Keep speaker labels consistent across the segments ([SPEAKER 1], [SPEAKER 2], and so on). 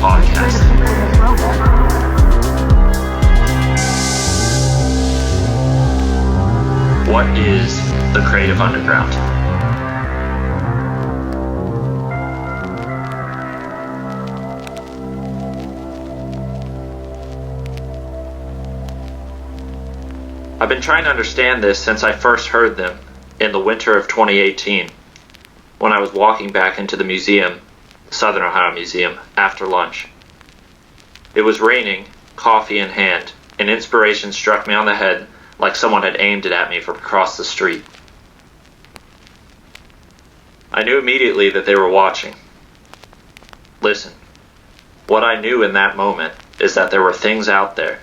[SPEAKER 1] podcast. What is the creative underground? I've been trying to understand this since I first heard them in the winter of 2018, when I was walking back into the museum, Southern Ohio Museum, after lunch. It was raining, coffee in hand, and inspiration struck me on the head like someone had aimed it at me from across the street. I knew immediately that they were watching. Listen, what I knew in that moment is that there were things out there,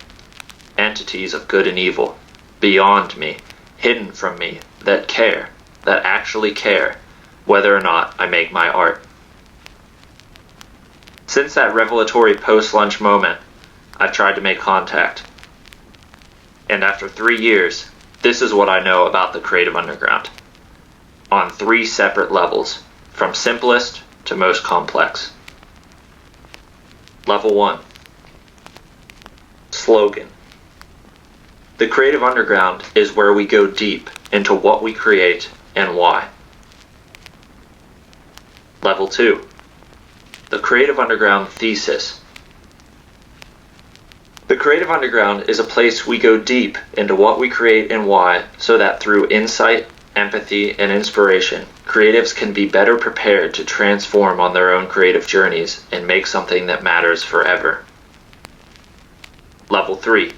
[SPEAKER 1] entities of good and evil, beyond me, hidden from me, that care, that actually care, whether or not I make my art. Since that revelatory post-lunch moment, I've tried to make contact. And after 3 years, this is what I know about the creative underground. On 3 separate levels, from simplest to most complex. Level 1. Slogan. The creative underground is where we go deep into what we create and why. Level 2. The creative underground thesis. The creative underground is a place we go deep into what we create and why, so that through insight, empathy, and inspiration, creatives can be better prepared to transform on their own creative journeys and make something that matters forever. Level 3.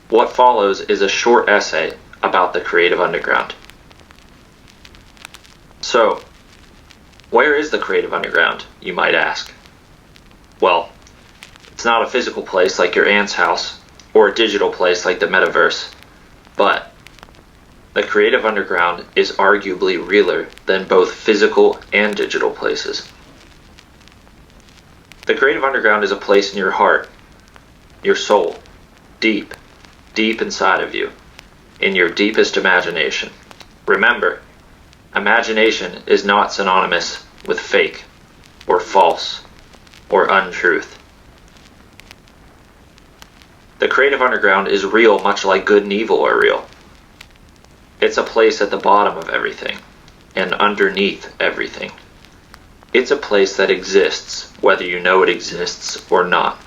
[SPEAKER 1] What follows is a short essay about the creative underground. So, where is the creative underground, you might ask? Well, it's not a physical place like your aunt's house, or a digital place like the metaverse, but the creative underground is arguably realer than both physical and digital places. The creative underground is a place in your heart, your soul, deep inside of you, in your deepest imagination. Remember, imagination is not synonymous with fake, or false, or untruth. The creative underground is real, much like good and evil are real. It's a place at the bottom of everything, and underneath everything. It's a place that exists, whether you know it exists or not.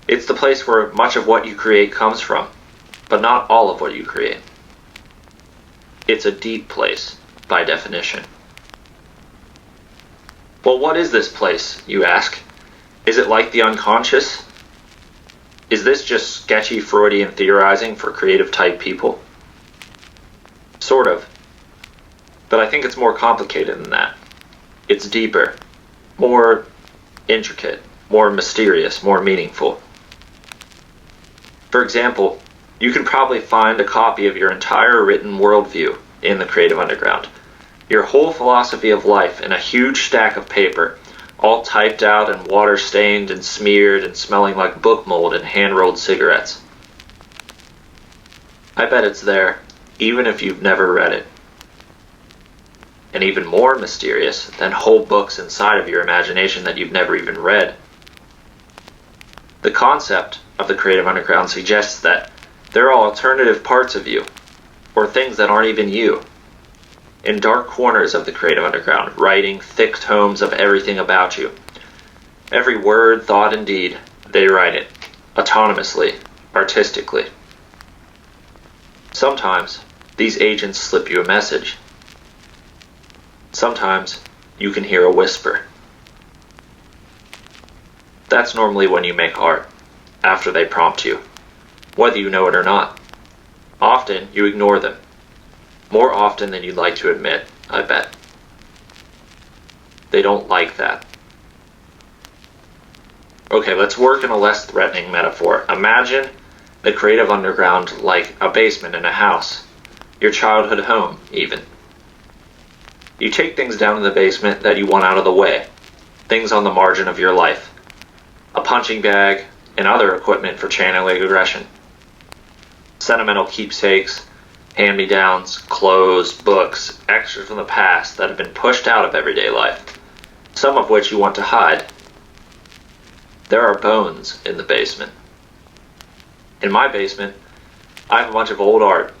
[SPEAKER 1] It's the place where much of what you create comes from, but not all of what you create. It's a deep place, by definition. Well, what is this place, you ask? Is it like the unconscious? Is this just sketchy Freudian theorizing for creative type people? Sort of. But I think it's more complicated than that. It's deeper, more intricate, more mysterious, more meaningful. For example, you can probably find a copy of your entire written worldview in the creative underground. Your whole philosophy of life in a huge stack of paper, all typed out and water-stained and smeared and smelling like book mold and hand-rolled cigarettes. I bet it's there, even if you've never read it. And even more mysterious than whole books inside of your imagination that you've never even read. The concept of the creative underground suggests that there are alternative parts of you, or things that aren't even you, in dark corners of the creative underground, writing thick tomes of everything about you. Every word, thought, and deed, they write it, autonomously, artistically. Sometimes, these agents slip you a message. Sometimes, you can hear a whisper. That's normally when you make art, after they prompt you, whether you know it or not. Often, you ignore them. More often than you'd like to admit, I bet. They don't like that. Okay, let's work in a less threatening metaphor. Imagine the creative underground like a basement in a house, your childhood home, even. You take things down in the basement that you want out of the way, things on the margin of your life, a punching bag, and other equipment for channeling aggression, sentimental keepsakes, hand-me-downs, clothes, books, extras from the past that have been pushed out of everyday life, some of which you want to hide. There are bones in the basement. In my basement, I have a bunch of old art,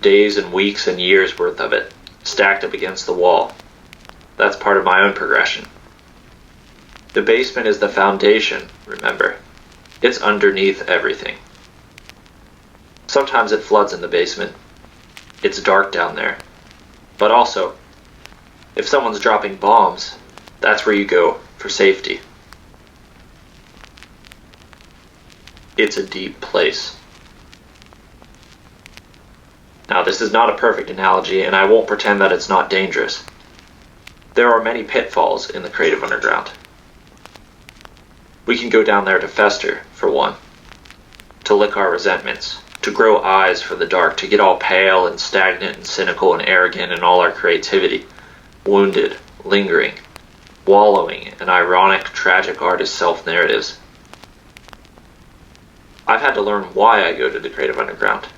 [SPEAKER 1] days and weeks and years worth of it, stacked up against the wall. That's part of my own progression. The basement is the foundation, remember. It's underneath everything. Sometimes it floods in the basement. It's dark down there. But also, if someone's dropping bombs, that's where you go for safety. It's a deep place. Now, this is not a perfect analogy, and I won't pretend that it's not dangerous. There are many pitfalls in the creative underground. We can go down there to fester, for one, to lick our resentments, to grow eyes for the dark, to get all pale and stagnant and cynical and arrogant in all our creativity, wounded, lingering, wallowing in ironic, tragic artist self-narratives. I've had to learn why I go to the creative underground.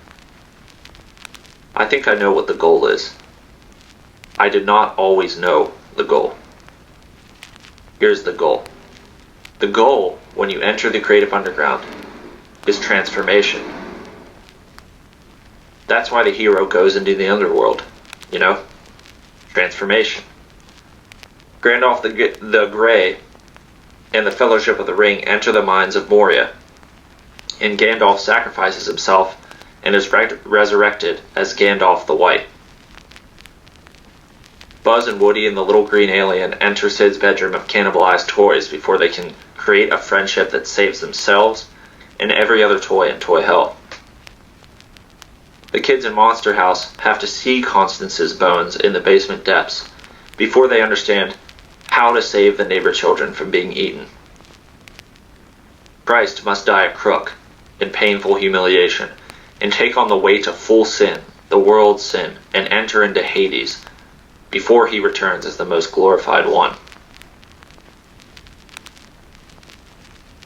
[SPEAKER 1] I think I know what the goal is. I did not always know the goal. Here's the goal. The goal, when you enter the creative underground, is transformation. That's why the hero goes into the underworld, you know? Transformation. Gandalf the Grey and the Fellowship of the Ring enter the mines of Moria, and Gandalf sacrifices himself and is resurrected as Gandalf the White. Buzz and Woody and the little green alien enter Sid's bedroom of cannibalized toys before they can create a friendship that saves themselves and every other toy in Toy Hell. The kids in Monster House have to see Constance's bones in the basement depths before they understand how to save the neighbor children from being eaten. Christ must die a crook in painful humiliation and take on the weight of full sin, the world's sin, and enter into Hades before he returns as the most glorified one.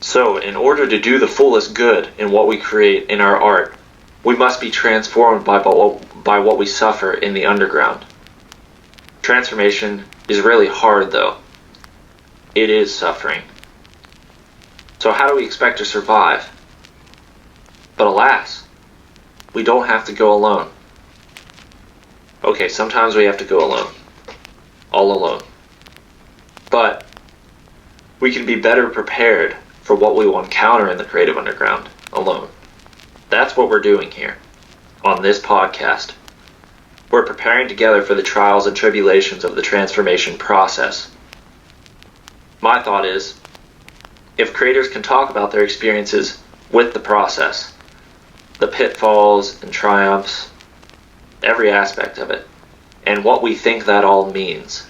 [SPEAKER 1] So, in order to do the fullest good in what we create in our art, we must be transformed by what we suffer in the underground. Transformation is really hard, though. It is suffering. So how do we expect to survive? But alas, we don't have to go alone. Okay, sometimes we have to go alone. All alone. But we can be better prepared for what we will encounter in the creative underground alone. That's what we're doing here on this podcast. We're preparing together for the trials and tribulations of the transformation process. My thought is, if creators can talk about their experiences with the process, the pitfalls and triumphs, every aspect of it, and what we think that all means,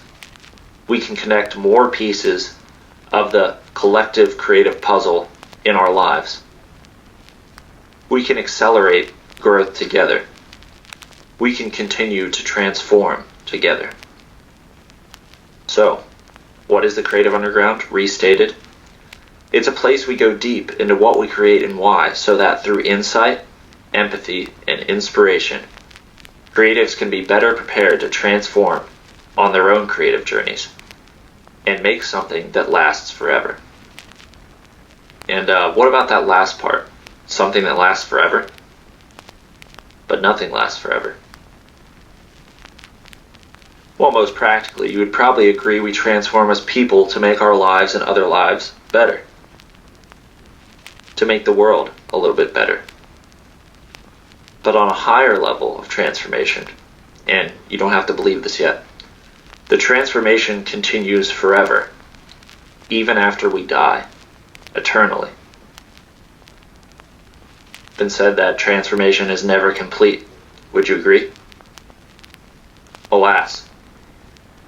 [SPEAKER 1] we can connect more pieces of the collective creative puzzle in our lives. We can accelerate growth together. We can continue to transform together. So, what is the creative underground? Restated. It's a place we go deep into what we create and why, so that through insight, empathy, and inspiration, creatives can be better prepared to transform on their own creative journeys and make something that lasts forever. And what about that last part? Something that lasts forever? But nothing lasts forever. Well, most practically, you would probably agree we transform as people to make our lives and other lives better. To make the world a little bit better. But on a higher level of transformation, and you don't have to believe this yet, the transformation continues forever, even after we die, eternally. It's been said that transformation is never complete. Would you agree? Alas,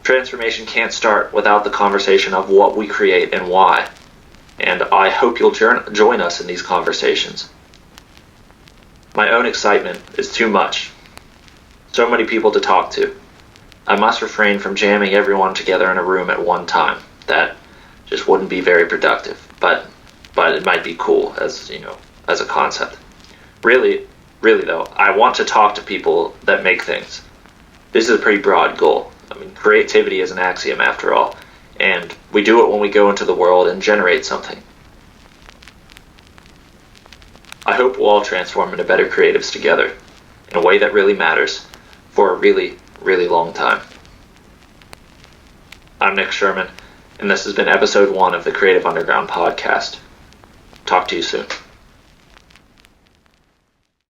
[SPEAKER 1] transformation can't start without the conversation of what we create and why, and I hope you'll join us in these conversations. My own excitement is too much. So many people to talk to. I must refrain from jamming everyone together in a room at one time. That just wouldn't be very productive, but it might be cool as a concept. Really though, I want to talk to people that make things. This is a pretty broad goal. I mean, creativity is an axiom after all, and we do it when we go into the world and generate something. I hope we'll all transform into better creatives together, in a way that really matters, for a really, really long time. I'm Nick Sherman, and this has been episode 1 of the Creative Underground podcast. Talk to you soon.